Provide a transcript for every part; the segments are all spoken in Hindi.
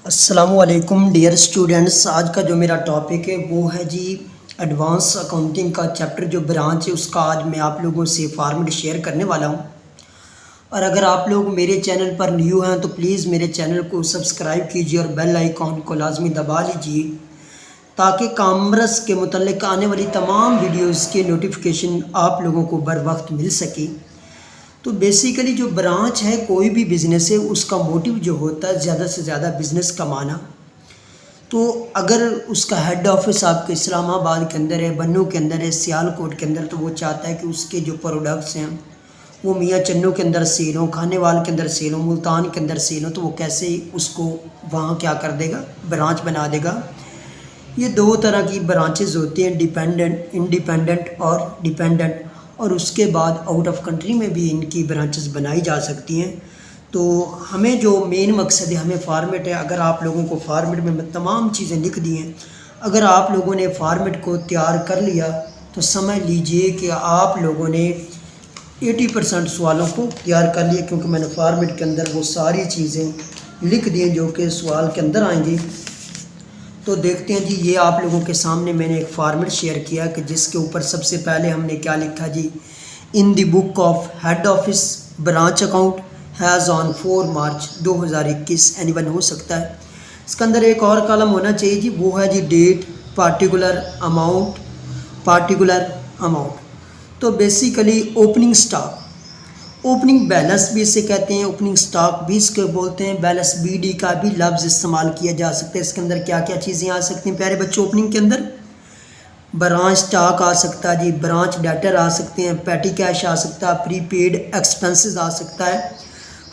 अस्सलामुअलैकुम डियर स्टूडेंट्स। आज का जो मेरा टॉपिक है वो है जी एडवांस अकाउंटिंग का चैप्टर जो ब्रांच है उसका आज मैं आप लोगों से फॉर्मेट शेयर करने वाला हूँ। और अगर आप लोग मेरे चैनल पर न्यू हैं तो प्लीज़ मेरे चैनल को सब्सक्राइब कीजिए और बेल आइकॉन को लाजमी दबा लीजिए ताकि कॉमर्स के मुतल्लिक़ आने वाली तमाम वीडियोज़ के नोटिफिकेशन आप लोगों को बर वक्त मिल सके। तो बेसिकली जो ब्रांच है कोई भी बिज़नेस है उसका मोटिव जो होता है ज़्यादा से ज़्यादा बिज़नेस कमाना। तो अगर उसका हेड ऑफिस आपके इस्लामाबाद के अंदर है, बन्नू के अंदर है, सियालकोट के अंदर, तो वो चाहता है कि उसके जो प्रोडक्ट्स हैं वो मियाँ चन्नू के अंदर सेल हों, खानेवाल के अंदर सेल हों, मुल्तान के अंदर सेल हों। तो वो कैसे उसको वहाँ क्या कर देगा, ब्रांच बना देगा। ये दो तरह की ब्रांचेज़ होती हैं, इंडिपेंडेंट और डिपेंडेंट। और उसके बाद आउट ऑफ कंट्री में भी इनकी ब्रांचेस बनाई जा सकती हैं। तो हमें जो मेन मकसद है, हमें फॉर्मेट है। अगर आप लोगों को फॉर्मेट में तमाम चीज़ें लिख दी हैं, अगर आप लोगों ने फॉर्मेट को तैयार कर लिया तो समझ लीजिए कि आप लोगों ने 80% सवालों को तैयार कर लिया, क्योंकि मैंने फॉर्मेट के अंदर वो सारी चीज़ें लिख दी हैं जो कि सवाल के अंदर आएंगी। तो देखते हैं जी, ये आप लोगों के सामने मैंने एक फॉर्मेट शेयर किया कि जिसके ऊपर सबसे पहले हमने क्या लिखा जी, in the book of head office branch account has on 4 March 2021 anyone हो सकता है। इसके अंदर एक और कॉलम होना चाहिए जी, वो है जी डेट पार्टिकुलर अमाउंट। तो basically opening stock, opening balance भी इसे कहते हैं, ओपनिंग स्टॉक भी इसके बोलते हैं, बैलेंस बीडी का भी लफ्ज़ इस्तेमाल किया जा सकता है। इसके अंदर क्या क्या चीज़ें आ सकती हैं प्यारे बच्चों? ओपनिंग के अंदर ब्रांच स्टॉक आ सकता है जी, ब्रांच डेटर आ सकते हैं, पैटी कैश आ सकता है, प्रीपेड एक्सपेंसेस आ सकता है,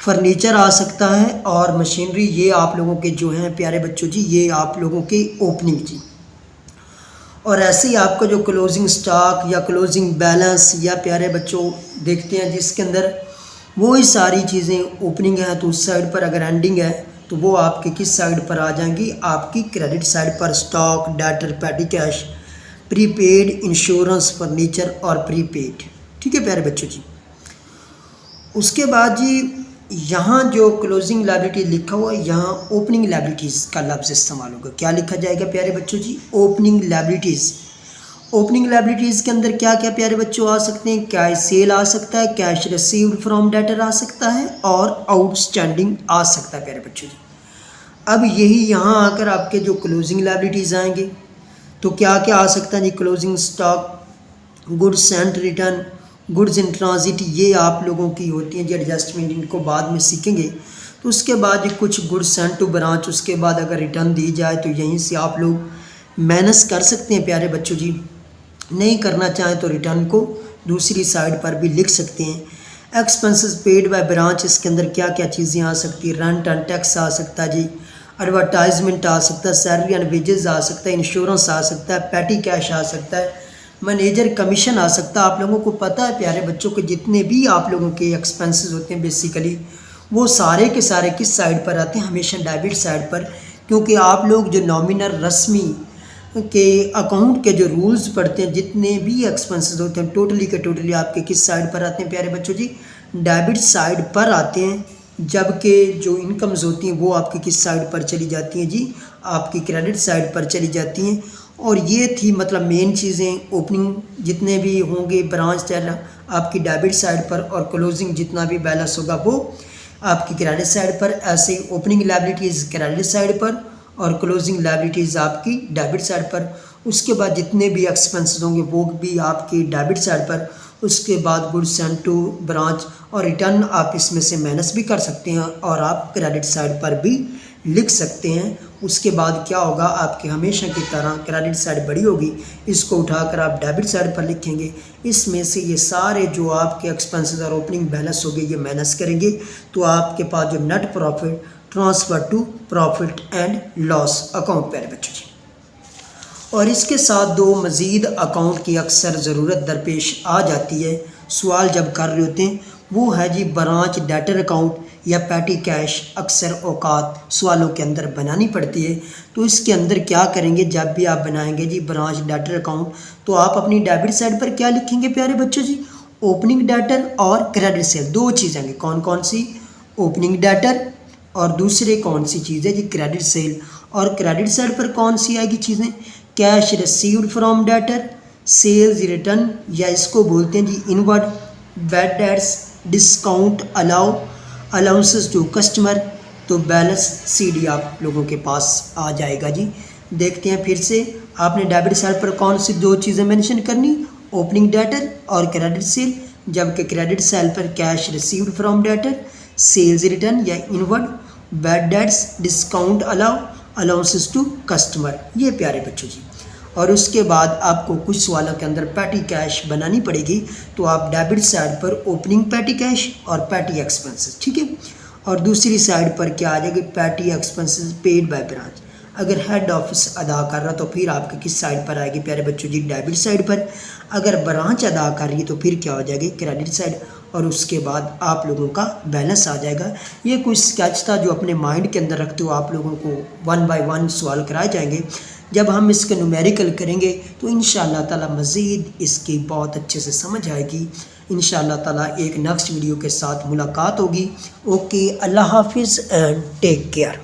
फर्नीचर आ सकता है और मशीनरी। ये आप लोगों के जो हैं प्यारे बच्चों जी, ये आप लोगों के ओपनिंग जी। और ऐसे ही आपका जो क्लोजिंग स्टॉक या क्लोजिंग बैलेंस या प्यारे बच्चों देखते हैं जिसके अंदर वो ही सारी चीज़ें ओपनिंग है, तो उस साइड पर अगर एंडिंग है तो वो आपके किस साइड पर आ जाएंगी, आपकी क्रेडिट साइड पर। Stock, debtor, petty cash, prepaid, insurance, furniture और प्रीपेड। ठीक है प्यारे बच्चों जी। उसके बाद जी यहाँ जो क्लोजिंग लायबिलिटी लिखा हुआ है, यहाँ ओपनिंग लायबिलिटीज़ का लफ्ज़ इस्तेमाल होगा। क्या लिखा जाएगा प्यारे बच्चों जी? Opening liabilities. ओपनिंग लायबिलिटीज़ के अंदर क्या क्या प्यारे बच्चों आ सकते हैं? कैश सेल आ सकता है, कैश रिसीव्ड फ्रॉम डेटर आ सकता है और आउटस्टैंडिंग आ सकता है प्यारे बच्चों जी। अब यही यहाँ आकर आपके जो क्लोजिंग लायबिलिटीज़ आएंगे तो क्या क्या आ सकता है जी? Closing stock, goods sent return, goods in transit, ये आप लोगों की होती हैं जी एडजस्टमेंट, इनको बाद में सीखेंगे। तो उसके बाद कुछ गुड्स सेंट टू ब्रांच, उसके बाद अगर रिटर्न दी जाए तो यहीं से आप लोग माइनस कर सकते हैं प्यारे बच्चों जी। नहीं करना चाहें तो रिटर्न को दूसरी साइड पर भी लिख सकते हैं। एक्सपेंसेस पेड बाय ब्रांच, इसके अंदर क्या क्या चीज़ें आ सकती है? रेंट एंड टैक्स आ सकता है जी, एडवर्टाइजमेंट आ सकता है, सैलरी एंड वेजेस आ सकता है, इंश्योरेंस आ सकता है, पैटी कैश आ सकता है, मैनेजर कमीशन आ सकता है। आप लोगों को पता है प्यारे बच्चों के जितने भी आप लोगों के एक्सपेंसेस होते हैं बेसिकली वो सारे के सारे किस साइड पर आते हैं? हमेशा डेबिट साइड पर, क्योंकि आप लोग जो नॉमिनल रस्मी के अकाउंट के जो रूल्स पढ़ते हैं, जितने भी एक्सपेंसेस होते हैं टोटली के टोटली आपके किस साइड पर आते हैं प्यारे बच्चों जी? डेबिट साइड पर आते हैं। जबकि जो इनकम्स होती हैं वो आपकी किस साइड पर चली जाती हैं जी? आपकी क्रेडिट साइड पर चली जाती हैं। और ये थी मतलब मेन चीज़ें। ओपनिंग जितने भी होंगे ब्रांच टेलर आपकी डेबिट साइड पर और क्लोजिंग जितना भी बैलेंस होगा वो आपकी क्रेडिट साइड पर। ऐसे ही ओपनिंग लायबिलिटीज़ क्रेडिट साइड पर और क्लोजिंग लायबिलिटीज़ आपकी डेबिट साइड पर। उसके बाद जितने भी एक्सपेंसेस होंगे वो भी आपकी डेबिट साइड पर। उसके बाद गुड्स सेंट टू ब्रांच और रिटर्न आप इसमें से माइनस भी कर सकते हैं और आप क्रेडिट साइड पर भी लिख सकते हैं। उसके बाद क्या होगा, आपके हमेशा की तरह क्रेडिट साइड बड़ी होगी, इसको उठाकर आप डेबिट साइड पर लिखेंगे। इसमें से ये सारे जो आपके एक्सपेंसेस और ओपनिंग बैलेंस होंगे ये माइनस करेंगे तो आपके पास जो net profit transfer to profit and loss account प्यारे बच्चों जी। और इसके साथ दो मज़ीद अकाउंट की अक्सर ज़रूरत दरपेश आ जाती है सवाल जब कर रहे होते हैं, वो है जी ब्रांच डेटर अकाउंट या पैटी कैश। अक्सर औकात सवालों के अंदर बनानी पड़ती है। तो इसके अंदर क्या करेंगे, जब भी आप बनाएंगे जी ब्रांच डेटर अकाउंट तो आप अपनी डेबिट साइड पर क्या लिखेंगे प्यारे बच्चों जी? ओपनिंग डेटर और क्रेडिट सेल, दो चीज़ें हैं। कौन कौन सी? ओपनिंग डेटर और दूसरे कौन सी चीज़ है जी, क्रेडिट सेल। और क्रेडिट साइड पर कौन सी आएगी चीज़ें, cash received from debtor, sales return, या इसको बोलते हैं जी inward, bad debts, discount allowances to customer. तो बैलेंस सीडी आप लोगों के पास आ जाएगा जी। देखते हैं फिर से, आपने डेबिट साइड पर कौन सी दो चीज़ें मेंशन करनी, ओपनिंग डेटर और क्रेडिट सेल, जबकि क्रेडिट सेल पर cash received from debtor, sales return या inward, bad debts, discount allowances to customer. ये प्यारे बच्चों जी। और उसके बाद आपको कुछ सवालों के अंदर पैटी कैश बनानी पड़ेगी, तो आप डेबिट साइड पर ओपनिंग पैटी कैश और पैटी एक्सपेंसेस, ठीक है। और दूसरी साइड पर क्या आ जाएगी, petty expenses paid by branch. अगर हेड ऑफिस अदा कर रहा तो फिर आपके किस साइड पर आएगी प्यारे बच्चों जी, डेबिट साइड पर। अगर ब्रांच अदा कर रही है तो फिर क्या हो जाएगी, क्रेडिट साइड। और उसके बाद आप लोगों का बैलेंस आ जाएगा। ये कुछ स्केच था जो अपने माइंड के अंदर रखते हुए आप लोगों को 1 बाय 1 सवाल कराए जाएंगे। जब हम इसके न्यूमेरिकल करेंगे तो इंशाअल्लाह ताला मज़ीद इसकी बहुत अच्छे से समझ आएगी। इंशाअल्लाह ताला एक नेक्स्ट वीडियो के साथ मुलाकात होगी। ओके, अल्लाह हाफिज़ एंड टेक केयर।